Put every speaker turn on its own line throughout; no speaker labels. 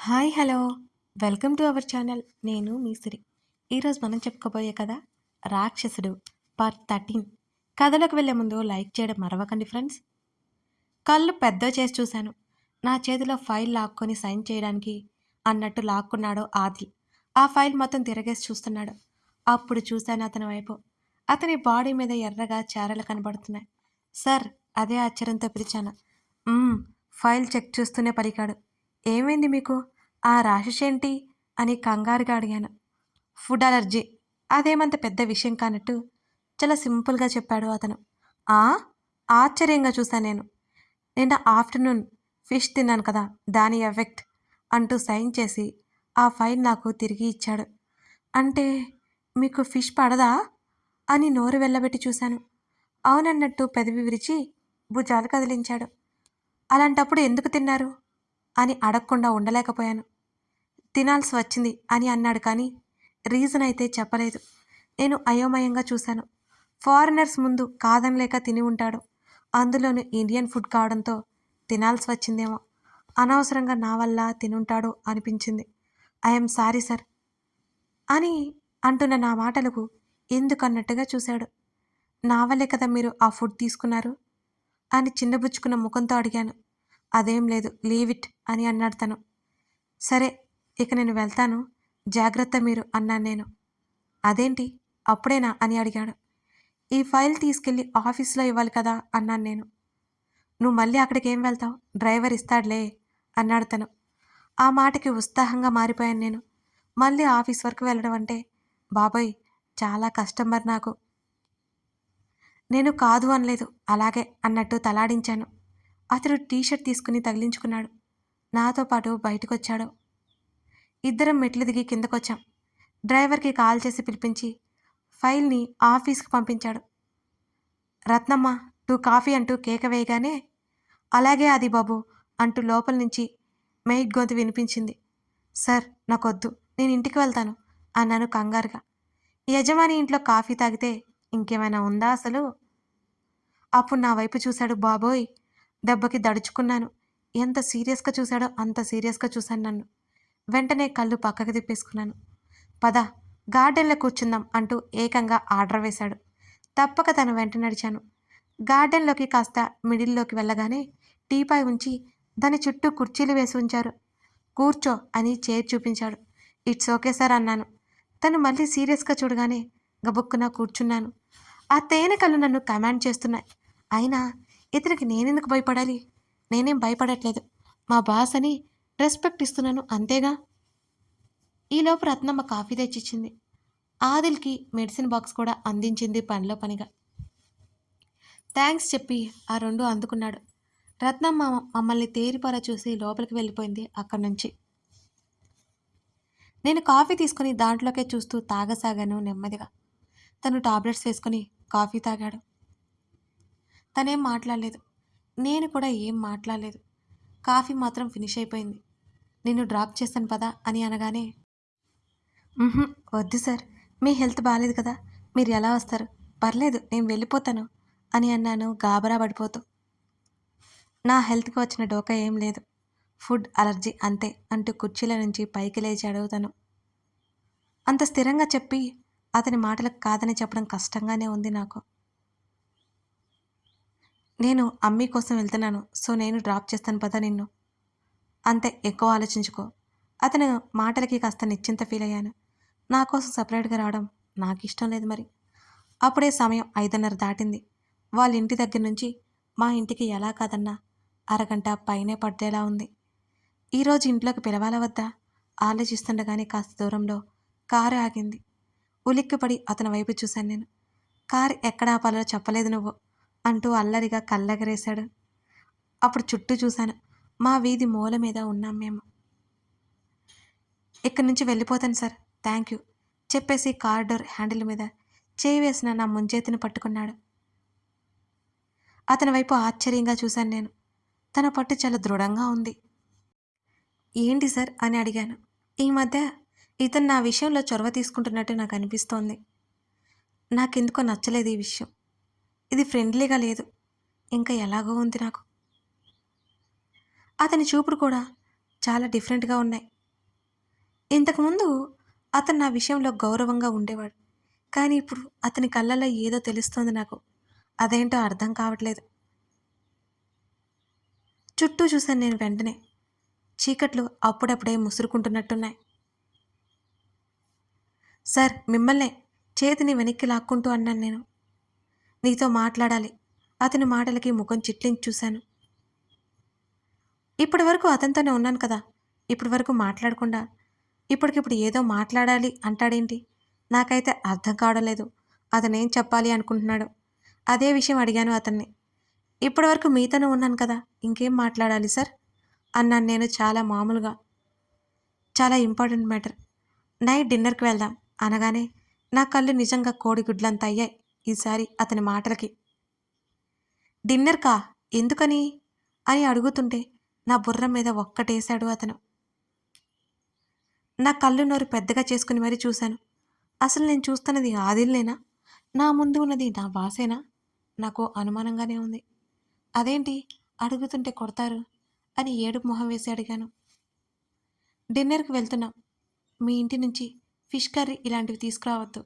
Hi hello welcome to our channel. నేను మీ సిరి. ఈరోజు మనం చెప్పుకోబోయే కథ రాక్షసుడు పార్ట్ 13. కథలోకి వెళ్ళే ముందు లైక్ చేయడం మరవకండి ఫ్రెండ్స్. కళ్ళు పెద్ద చేసి చూశాను. నా చేతిలో ఫైల్ లాక్కొని సైన్ చేయడానికి అన్నట్టు లాక్కున్నాడు ఆదిల్. ఆ ఫైల్ మొత్తం తిరగేసి చూస్తున్నాడు. అప్పుడు చూశాను అతని వైపు. అతని బాడీ మీద ఎర్రగా చారలు కనబడుతున్నాయి. సార్, అదే ఆశ్చర్యంతో పిలిచాను. "మ్మ్." ఫైల్ చెక్ చేస్తూనే పలికాడు. "ఏమైంది మీకు? ఆ ర్యాషెస్ ఏంటి?" అని కంగారుగా అడిగాను. "Food allergy." అదేమంత పెద్ద విషయం కానట్టు చాలా సింపుల్గా చెప్పాడు అతను. "ఆ?" ఆశ్చర్యంగా చూశాను నేను. "నిన్న ఆఫ్టర్నూన్ ఫిష్ తిన్నాను కదా, దాని ఎఫెక్ట్." అంటూ సైన్ చేసి ఆ ఫైల్ నాకు తిరిగి ఇచ్చాడు. "అంటే మీకు ఫిష్ పడదా?" అని నోరు వెళ్ళబెట్టి చూశాను. అవునన్నట్టు పెదవి విరిచి భుజాలు కదిలించాడు. "అలాంటప్పుడు ఎందుకు తిన్నారు?" అని అడగకుండా ఉండలేకపోయాను. "తినాల్సి వచ్చింది" అని అన్నాడు కానీ రీజన్ అయితే చెప్పలేదు. నేను అయోమయంగా చూశాను. ఫారినర్స్ ముందు కాదనలేక తిని ఉంటాడు. అందులోనూ ఇండియన్ ఫుడ్ కావడంతో తినాల్సి వచ్చిందేమో. అనవసరంగా నా వల్ల తినుంటాడు అనిపించింది. "ఐఎమ్ సారీ సార్" అని అంటున్న నా మాటలకు ఎందుకన్నట్టుగా చూశాడు. "నా వల్లే కదా మీరు ఆ ఫుడ్ తీసుకున్నారు" అని చిన్నబుచ్చుకున్న ముఖంతో అడిగాను. "అదేం లేదు, లీవ్ ఇట్" అని అన్నాడు తను. "సరే, ఇక నేను వెళ్తాను, జాగ్రత్త మీరు" అన్నాను నేను. "అదేంటి అప్పుడేనా?" అని అడిగాడు. "ఈ ఫైల్ తీసుకెళ్ళి ఆఫీస్లో ఇవ్వాలి కదా" అన్నాను నేను. "నువ్వు మళ్ళీ అక్కడికి ఏం వెళ్తావు, డ్రైవర్ ఇస్తాడులే" అన్నాడు తను. ఆ మాటకి ఉత్సాహంగా మారిపోయాను నేను. మళ్ళీ ఆఫీస్ వరకు వెళ్ళడం అంటే బాబోయ్ చాలా కష్టం మరి నాకు. నేను కాదు అనలేదు, అలాగే అన్నట్టు తలాడించాను. అతడు టీషర్ట్ తీసుకుని తగిలించుకున్నాడు. నాతో పాటు బయటకొచ్చాడు. ఇద్దరం మెట్లు దిగి కిందకొచ్చాం. డ్రైవర్కి కాల్ చేసి పిలిపించి ఫైల్ని ఆఫీస్కి పంపించాడు. "రత్నమ్మ, 2 కాఫీ" అంటూ కేక వేయగానే "అలాగే అది బాబు" అంటూ లోపల నుంచి మెయిడ్ గొంతు వినిపించింది. "సార్, నాకొద్దు, నేను ఇంటికి వెళ్తాను" అన్నాను కంగారుగా. యజమాని ఇంట్లో కాఫీ తాగితే ఇంకేమైనా ఉందా అసలు? అప్పుడు నా వైపు చూశాడు. బాబోయ్! దెబ్బకి దడుచుకున్నాను. ఎంత సీరియస్‌గా చూశాడో అంత సీరియస్‌గా చూశాను నన్ను. వెంటనే కళ్ళు పక్కకి తిప్పేసుకున్నాను. "పద, గార్డెన్‌లో కూర్చుందాం" అంటూ ఏకంగా ఆర్డర్ వేశాడు. తప్పక తన వెంట నడిచాను. గార్డెన్‌లోకి కాస్త మిడిల్‌లోకి వెళ్ళగానే టీపాయ్ ఉంచి దాని చుట్టూ కుర్చీలు వేసి ఉంచారు. "కూర్చో" అని చైర్ చూపించాడు. "ఇట్స్ ఓకే సార్" అన్నాను. తను మళ్ళీ సీరియస్‌గా చూడగానే గబుక్కున కూర్చున్నాను. ఆ తేనె కళ్ళు నన్ను కమాండ్ చేస్తున్నాయి. అయినా ఇతనికి నేనెందుకు భయపడాలి? నేనేం భయపడట్లేదు. మా బాస్ అని రెస్పెక్ట్ ఇస్తున్నాను అంతేగా. ఈలోపు రత్నమ్మ కాఫీ తెచ్చిచ్చింది. ఆదిల్‌కి మెడిసిన్ బాక్స్ కూడా అందించింది పనిలో పనిగా. థ్యాంక్స్ చెప్పి ఆ 2 అందుకున్నాడు. రత్నమ్మ మమ్మల్ని తేరిపారా చూసి లోపలికి వెళ్ళిపోయింది అక్కడి నుంచి. నేను కాఫీ తీసుకుని దాంట్లోకే చూస్తూ తాగసాగాను నెమ్మదిగా. తను టాబ్లెట్స్ వేసుకుని కాఫీ తాగాడు. తనేం మాట్లాడలేదు. నేను కూడా ఏం మాట్లాడలేదు. కాఫీ మాత్రం ఫినిష్ అయిపోయింది. "నిన్ను డ్రాప్ చేస్తాను పదా" అని అనగానే "ఉహూ, వద్దు సార్, మీ హెల్త్ బాలేదు కదా, మీరు ఎలా వస్తారు? పర్లేదు, నేను వెళ్ళిపోతాను" అని అన్నాను గాబరా పడిపోతూ. "నా హెల్త్‌కి వచ్చిన డోకా ఏం లేదు. ఫుడ్ అలర్జీ అంతే" అంటూ కుర్చీలో నుంచి పైకి లేచాడు తను. అంత స్థిరంగా చెప్పి అతని మాటలకు కాదని చెప్పడం కష్టంగానే ఉంది నాకు. "నేను అమ్మీ కోసం వెళ్తున్నాను. సో నేను డ్రాప్ చేస్తాను పదా నిన్ను. అంతే, ఎక్కువ ఆలోచించుకో." అతను మాటలకి కాస్త నిశ్చింత ఫీల్ అయ్యాను. నా కోసం సపరేట్‌గా రావడం నాకిష్టం లేదు మరి. అప్పుడే సమయం 5:30 దాటింది. వాళ్ళ ఇంటి దగ్గర నుంచి మా ఇంటికి ఎలా కాదన్నా అరగంట పైనే పట్టేలా ఉంది. ఈరోజు ఇంట్లోకి పిలవాలా వద్దా ఆలోచిస్తుండగానే కాస్త దూరంలో కారు ఆగింది. ఉలిక్కిపడి అతని వైపు చూశాను నేను. "కారు ఎక్కడ ఆపాలో చెప్పలేదు నువ్వు" అంటూ అల్లరిగా కళ్ళెగరేశాడు. అప్పుడు చుట్టూ చూశాను. మా వీధి మూల మీద ఉన్నాం మేము. "ఇక్కడి నుంచి వెళ్ళిపోతాను సార్, థ్యాంక్ యూ" చెప్పేసి కార్ డోర్ హ్యాండిల్ మీద చేయి వేసిన నా ముంజేతిని పట్టుకున్నాడు. అతని వైపు ఆశ్చర్యంగా చూశాను నేను. తన పట్టు చాలా దృఢంగా ఉంది. "ఏంటి సార్" అని అడిగాను. ఈ మధ్య ఇతను నా విషయంలో చొరవ తీసుకుంటున్నట్టు నాకు అనిపిస్తోంది. నాకెందుకో నచ్చలేదు ఈ విషయం. ఇది ఫ్రెండ్లీగా లేదు. ఇంకా ఎలాగో ఉంది నాకు. అతని చూపుడు కూడా చాలా డిఫరెంట్‌గా ఉన్నాయి. ఇంతకుముందు అతను నా విషయంలో గౌరవంగా ఉండేవాడు. కానీ ఇప్పుడు అతని కళ్ళల్లో ఏదో తెలుస్తోంది నాకు. అదేంటో అర్థం కావట్లేదు. చుట్టూ చూశాను నేను వెంటనే. చీకట్లు అప్పుడప్పుడే ముసురుకుంటున్నట్టున్నాయి. సార్ మిమ్మల్నే చేతిని వెనక్కి లాక్కుంటూ అన్నాను నేను. నీతో మాట్లాడాలి. అతని మాటలకి ముఖం చిట్లించి చూశాను. ఇప్పటి వరకు అతనితోనే ఉన్నాను కదా! ఇప్పటి వరకు మాట్లాడకుండా ఇప్పటికిప్పుడు ఏదో మాట్లాడాలి అంటాడేంటి? నాకైతే అర్థం కావడం లేదు. అతనేం చెప్పాలి అనుకుంటున్నాడో. అదే విషయం అడిగాను అతన్ని. ఇప్పటివరకు మీతోనే ఉన్నాను కదా! ఇంకేం మాట్లాడాలి సార్? అన్నాను నేను చాలా మామూలుగా. చాలా ఇంపార్టెంట్ మ్యాటర్. నైట్ డిన్నర్‌కి వెళ్దాం అనగానే నా కళ్ళు నిజంగా కోడిగుడ్లంత అయ్యాయి ఈసారి అతని మాటలకి. డిన్నర్‌కా? ఎందుకని? అని అడుగుతుంటే నా బుర్ర మీద ఒక్కటేశాడు అతను. నా కళ్ళు నోరు పెద్దగా చేసుకుని మరీ చూశాను. అసలు నేను చూస్తున్నది ఆదిల్‌నేనా? నా ముందు ఉన్నది నా బాసేనా? నాకు అనుమానంగానే ఉంది. అదేంటి అడుగుతుంటే కొడతారు అని ఏడుపు మొహం వేసి అడిగాను. డిన్నర్‌కి వెళ్తున్నాం. మీ ఇంటి నుంచి ఫిష్ కర్రీ ఇలాంటివి తీసుకురావద్దు.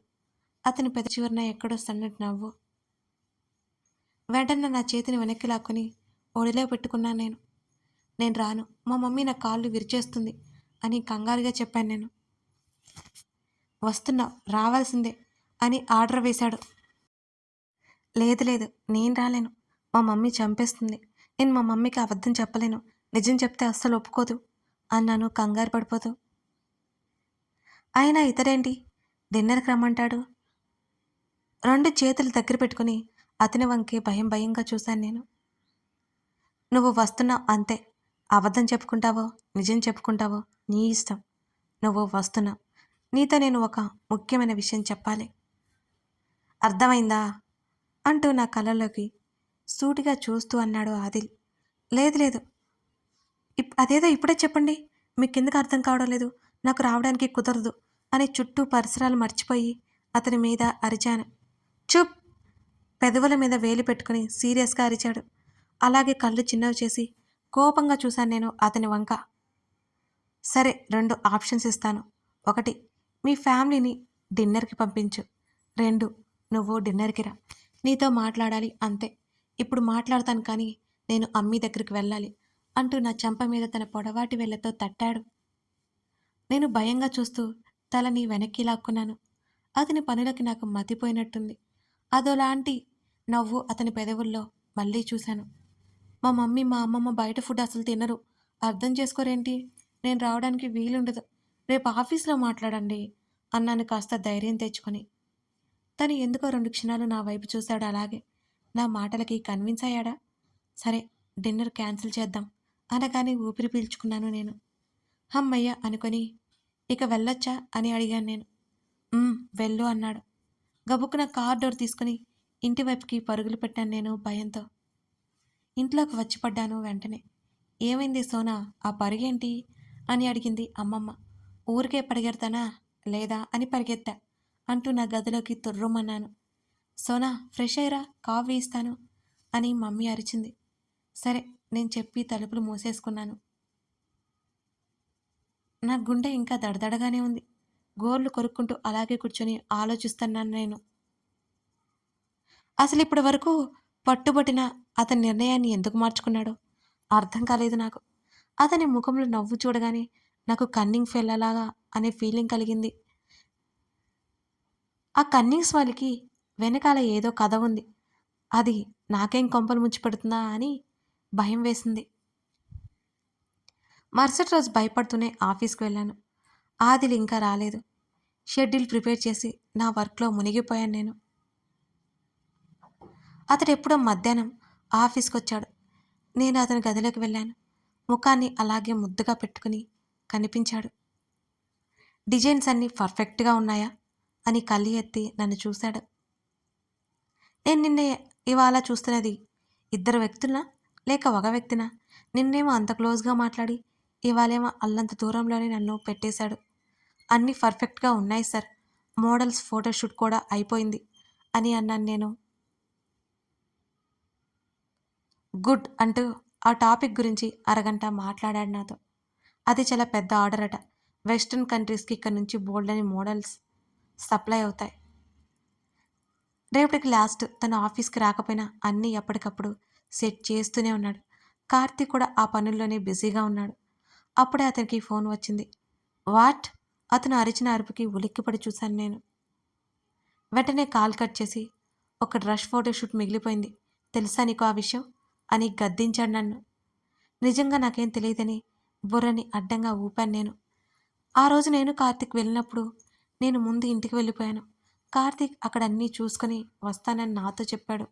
అతని పెద చివరన ఎక్కడో సన్నటి నవ్వు. వెంటనే నా చేతిని వెనక్కి లాక్కొని ఒడిలో పెట్టుకున్నాను నేను. నేను రాను. మా మమ్మీ నా కాళ్ళు విరిచేస్తుంది అని కంగారుగా చెప్పాను నేను. వస్తున్నావు రావాల్సిందే అని ఆర్డర్ వేశాడు. లేదు లేదు నేను రాలేను. మా మమ్మీ చంపేస్తుంది. నేను మా మమ్మీకి అబద్ధం చెప్పలేను. నిజం చెప్తే అస్సలు ఒప్పుకోదు అన్నాను కంగారు పడిపోతూ. అయినా ఇతడేంటి డిన్నర్‌కి రమ్మంటాడు? 2 చేతులు దగ్గర పెట్టుకుని అతని వంకే భయం భయంగా చూశాను నేను. నువ్వు వస్తున్నావు అంతే. అబద్ధం చెప్పుకుంటావో, నిజం చెప్పుకుంటావో నీ ఇష్టం. నువ్వు వస్తున్నావు. నీతో నేను ఒక ముఖ్యమైన విషయం చెప్పాలి. అర్థమైందా? అంటూ నా కళ్ళలోకి సూటిగా చూస్తూ అన్నాడు ఆదిల్. లేదు లేదు. అదేదో ఇప్పుడే చెప్పండి. మీకెందుకు అర్థం కావడం లేదు? నాకు రావడానికి కుదరదు అని చుట్టూ పరిసరాలు మర్చిపోయి అతని మీద అరిచాను. చుప్! పెదవుల మీద వేలు పెట్టుకుని సీరియస్‌గా అరిచాడు. అలాగే కళ్ళు చిన్నవి చేసి కోపంగా చూశాను నేను అతని వంక. సరే 2 ఆప్షన్స్ ఇస్తాను. 1 మీ ఫ్యామిలీని డిన్నర్‌కి పంపించు. 2 నువ్వు డిన్నర్‌కి రా. నీతో మాట్లాడాలి అంతే. ఇప్పుడు మాట్లాడతాను కానీ నేను అమ్మీ దగ్గరికి వెళ్ళాలి అంటూ నా చెంప మీద తన పొడవాటి వేళ్ళతో తట్టాడు. నేను భయంగా చూస్తూ తలని వెనక్కి లాక్కున్నాను. అతని పనులకి నాకు మతిపోయినట్టుంది. అదోలాంటి నవ్వు అతని పెదవుల్లో మళ్ళీ చూశాను. మా మమ్మీ, మా అమ్మమ్మ బయట ఫుడ్ అసలు తినరు. అర్థం చేసుకోరేంటి? నేను రావడానికి వీలుండదు. రేపు ఆఫీస్‌లో మాట్లాడండి అన్నాను కాస్త ధైర్యం తెచ్చుకొని. తను ఎందుకో 2 క్షణాలు నా వైపు చూశాడు అలాగే. నా మాటలకి కన్విన్స్ అయ్యాడా? సరే డిన్నర్ క్యాన్సిల్ చేద్దాం అనగానే ఊపిరి పీల్చుకున్నాను నేను. హమ్మయ్య అనుకొని ఇక వెళ్ళొచ్చా అని అడిగాను నేను. వెళ్ళు అన్నాడు. గబుక్కున కార్ డోర్ తీసుకుని ఇంటి వైపుకి పరుగులు పెట్టాను నేను భయంతో. ఇంట్లోకి వచ్చి పడ్డాను వెంటనే. ఏమైంది సోనా ఆ పరుగేంటి అని అడిగింది అమ్మమ్మ. ఊరికే పరిగెడతానా లేదా అని పరిగెత్తా అంటూ నా గదిలోకి తుర్రుమన్నాను. సోనా ఫ్రెష్ అయ్యిరా కాఫీ ఇస్తాను అని మమ్మీ అరిచింది. సరే నేను చెప్పి తలుపులు మూసేసుకున్నాను. నా గుండె ఇంకా దడదడగానే ఉంది. గోర్లు కొరుక్కుంటూ అలాగే కూర్చొని ఆలోచిస్తున్నాను నేను. అసలు ఇప్పటి వరకు పట్టుబట్టిన అతని నిర్ణయాన్ని ఎందుకు మార్చుకున్నాడో అర్థం కాలేదు నాకు. అతని ముఖంలో నవ్వు చూడగానే నాకు కన్నింగ్ ఫెల్లలాగా అనే ఫీలింగ్ కలిగింది. ఆ కన్నింగ్ స్మైల్‌కి వెనకాల ఏదో కథ ఉంది. అది నాకేం కొంపలు ముంచి పెడుతుందా అని భయం వేసింది. మరుసటి రోజు భయపడుతూనే ఆఫీస్‌కి వెళ్ళాను. ఆదిల్ ఇంకా రాలేదు. షెడ్యూల్ ప్రిపేర్ చేసి నా వర్క్‌లో మునిగిపోయాను నేను. అతడెప్పుడో మధ్యాహ్నం ఆఫీస్‌కొచ్చాడు. నేను అతని గదిలోకి వెళ్ళాను. ముఖాన్ని అలాగే ముద్దుగా పెట్టుకుని కనిపించాడు. డిజైన్స్ అన్నీ పర్ఫెక్ట్‌గా ఉన్నాయా? అని కళ్ళు ఎత్తి నన్ను చూశాడు. నేను ఇవాళ చూస్తున్నది ఇద్దరు వ్యక్తులనా? లేక ఒక వ్యక్తినా? నిన్నేమో అంత క్లోజ్‌గా మాట్లాడి, ఇవాళేమో అల్లంత దూరంలోనే నన్ను పెట్టేశాడు. అన్నీ పర్ఫెక్ట్‌గా ఉన్నాయి సార్. మోడల్స్ ఫోటోషూట్ కూడా అయిపోయింది అని అన్నాను నేను. గుడ్ అంటూ ఆ టాపిక్ గురించి అరగంట మాట్లాడాడు నాతో. అది చాలా పెద్ద ఆర్డర్ అట. వెస్ట్రన్ కంట్రీస్కి ఇక్కడ నుంచి బోల్డ్ అని మోడల్స్ సప్లై అవుతాయి. రేపటికి లాస్ట్ తన ఆఫీస్కి రాకపోయినా అన్నీ ఎప్పటికప్పుడు సెట్ చేస్తూనే ఉన్నాడు. కార్తీక్ కూడా ఆ పనుల్లోనే బిజీగా ఉన్నాడు. అప్పుడే అతనికి ఫోన్ వచ్చింది. వాట్? అతను అరిచిన అరుపుకి ఉలిక్కిపడి చూశాను నేను. వెంటనే కాల్ కట్ చేసి, ఒక డ్రష్ ఫోటోషూట్ మిగిలిపోయింది, తెలుసా నీకు ఆ విషయం అని గద్దించాడు నన్ను. నిజంగా నాకేం తెలియదని బుర్రని అడ్డంగా ఊపాను నేను. ఆ రోజు నేను కార్తీక్ వెళ్ళినప్పుడు నేను ముందు ఇంటికి వెళ్ళిపోయాను. కార్తీక్ అక్కడ అన్నీ చూసుకొని వస్తానని నాతో చెప్పాడు.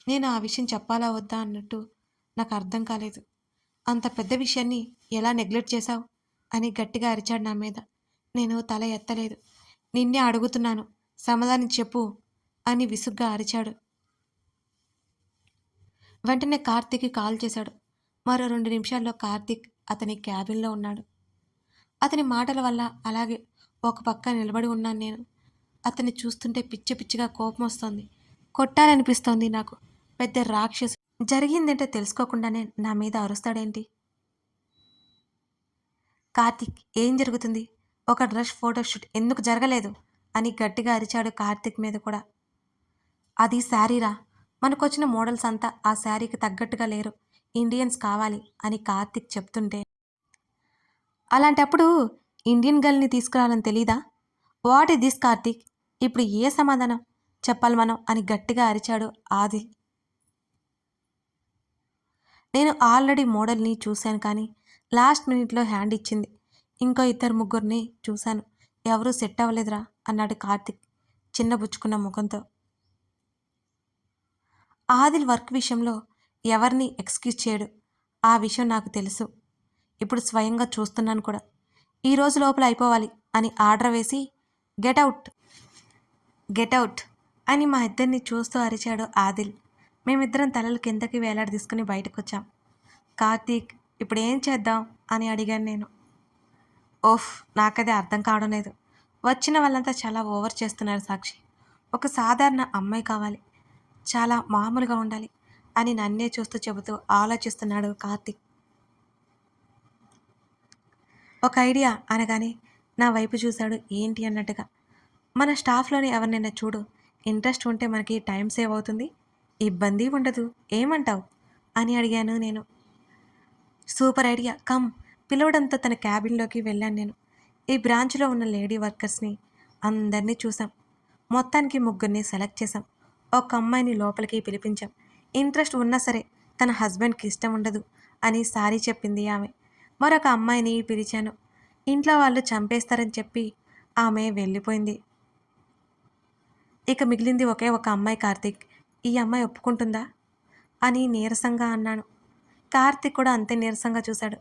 నేను ఆ విషయం చెప్పాలా వద్దా అన్నట్టు నాకు అర్థం కాలేదు. అంత పెద్ద విషయాన్ని ఎలా నెగ్లెక్ట్ చేశావు అని గట్టిగా అరిచాడు నా మీద. నేను తల ఎత్తలేదు. నిన్నే అడుగుతున్నాను, సమాధానం చెప్పు అని విసుగ్గా అరిచాడు. వెంటనే కార్తీక్కి కాల్ చేశాడు. మరో 2 నిమిషాల్లో కార్తీక్ అతని క్యాబిన్లో ఉన్నాడు. అతని మాటల వల్ల అలాగే ఒక పక్క నిలబడి ఉన్నాను నేను. అతన్ని చూస్తుంటే పిచ్చి పిచ్చిగా కోపం వస్తోంది. కొట్టాలనిపిస్తోంది నాకు. పెద్ద రాక్షసు జరిగిందంటే తెలుసుకోకుండానే నా మీద అరుస్తాడేంటి? కార్తీక్, ఏం జరుగుతుంది? ఒక డ్రెస్ ఫోటోషూట్ ఎందుకు జరగలేదు అని గట్టిగా అరిచాడు కార్తీక్ మీద కూడా. అది శారీరా, మనకొచ్చిన మోడల్స్ అంతా ఆ శారీకి తగ్గట్టుగా లేరు, ఇండియన్స్ కావాలి అని కార్తీక్ చెప్తుంటే, అలాంటప్పుడు ఇండియన్ గర్ల్ని తీసుకురావాలని తెలీదా? What is this Karthik? ఇప్పుడు ఏ సమాధానం చెప్పాలి మనం అని గట్టిగా అరిచాడు ఆదిల్. నేను ఆల్రెడీ మోడల్ని చూశాను, కానీ లాస్ట్ మినిట్లో హ్యాండ్ ఇచ్చింది. ఇంకో 2-3 చూశాను, ఎవరూ సెట్ అవ్వలేదురా అన్నాడు కార్తీక్ చిన్నబుచ్చుకున్న ముఖంతో. ఆదిల్ వర్క్ విషయంలో ఎవరిని ఎక్స్క్యూజ్ చేయడు, ఆ విషయం నాకు తెలుసు. ఇప్పుడు స్వయంగా చూస్తున్నాను కూడా. ఈ రోజు లోపల అయిపోవాలి అని ఆర్డర్ వేసి గెట్అవుట్ గెట్అవుట్ అని మా ఇద్దరిని చూస్తూ అరిచాడు ఆదిల్. మేమిద్దరం తలలు కిందకి వేలాడదీసుకుని బయటకొచ్చాం. కార్తీక్, ఇప్పుడు ఏం చేద్దాం అని అడిగాను నేను. ఓఫ్, నాకదే అర్థం కావడం లేదు. వచ్చిన వాళ్ళంతా చాలా ఓవర్ చేస్తున్నారు సాక్షి. ఒక సాధారణ అమ్మాయి కావాలి, చాలా మామూలుగా ఉండాలి అని నన్నే చూస్తూ చెబుతూ ఆలోచిస్తున్నాడు కార్తీక్. ఒక ఐడియా అనగానే నా వైపు చూశాడు ఏంటి అన్నట్టుగా. మన స్టాఫ్లోని ఎవరినైనా చూడు, ఇంట్రెస్ట్ ఉంటే మనకి టైం సేవ్ అవుతుంది, ఇబ్బంది ఉండదు, ఏమంటావు అని అడిగాను నేను. Super idea, come. పిలవడంతో తన క్యాబిన్లోకి వెళ్ళాను నేను. ఈ బ్రాంచ్లో ఉన్న లేడీ వర్కర్స్ని అందరినీ చూసాం. మొత్తానికి 3 సెలెక్ట్ చేసాం. ఒక అమ్మాయిని లోపలికి పిలిపించాం. ఇంట్రెస్ట్ ఉన్నా సరే తన హస్బెండ్కి ఇష్టం ఉండదు అని సారీ చెప్పింది ఆమె. మరొక అమ్మాయిని పిలిచాను. ఇంట్లో వాళ్ళు చంపేస్తారని చెప్పి ఆమె వెళ్ళిపోయింది. ఇక మిగిలింది ఒకే ఒక అమ్మాయి కార్తీక్. ఈ అమ్మాయి ఒప్పుకుంటుందా అని నీరసంగా అన్నాను. కార్తీక్ కూడా అంతే నీరసంగా చూశాడు.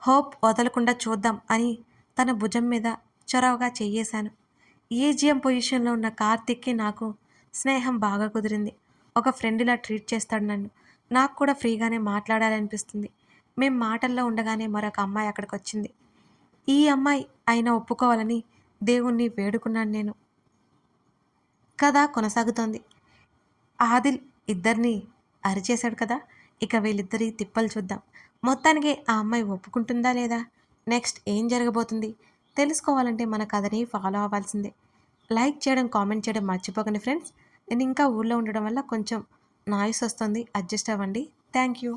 హోప్ వదలకుండా చూద్దాం అని తన భుజం మీద చొరవగా చెయ్యేశాను. ఏజిఎం పొజిషన్లో ఉన్న కార్తీక్కి నాకు స్నేహం బాగా కుదిరింది. ఒక ఫ్రెండ్లా ట్రీట్ చేస్తాడు నన్ను. నాకు కూడా ఫ్రీగానే మాట్లాడాలనిపిస్తుంది. మేం మాటల్లో ఉండగానే మరొక అమ్మాయి అక్కడికి వచ్చింది. ఈ అమ్మాయి అయినా ఒప్పుకోవాలని దేవుణ్ణి వేడుకున్నాను నేను. కథ కొనసాగుతోంది. ఆదిల్ ఇద్దరిని అరిచేశాడు కదా, ఇక వీళ్ళిద్దరి తిప్పలు చూద్దాం. మొత్తానికి ఆ అమ్మాయి ఒప్పుకుంటుందా లేదా, నెక్స్ట్ ఏం జరగబోతుంది తెలుసుకోవాలంటే మన కథని ఫాలో అవ్వాల్సిందే. లైక్ చేయడం, కామెంట్ చేయడం మర్చిపోకండి ఫ్రెండ్స్. నేను ఇంకా ఊళ్ళో ఉండడం వల్ల కొంచెం నాయిస్ వస్తుంది, అడ్జస్ట్ అవ్వండి. Thank you.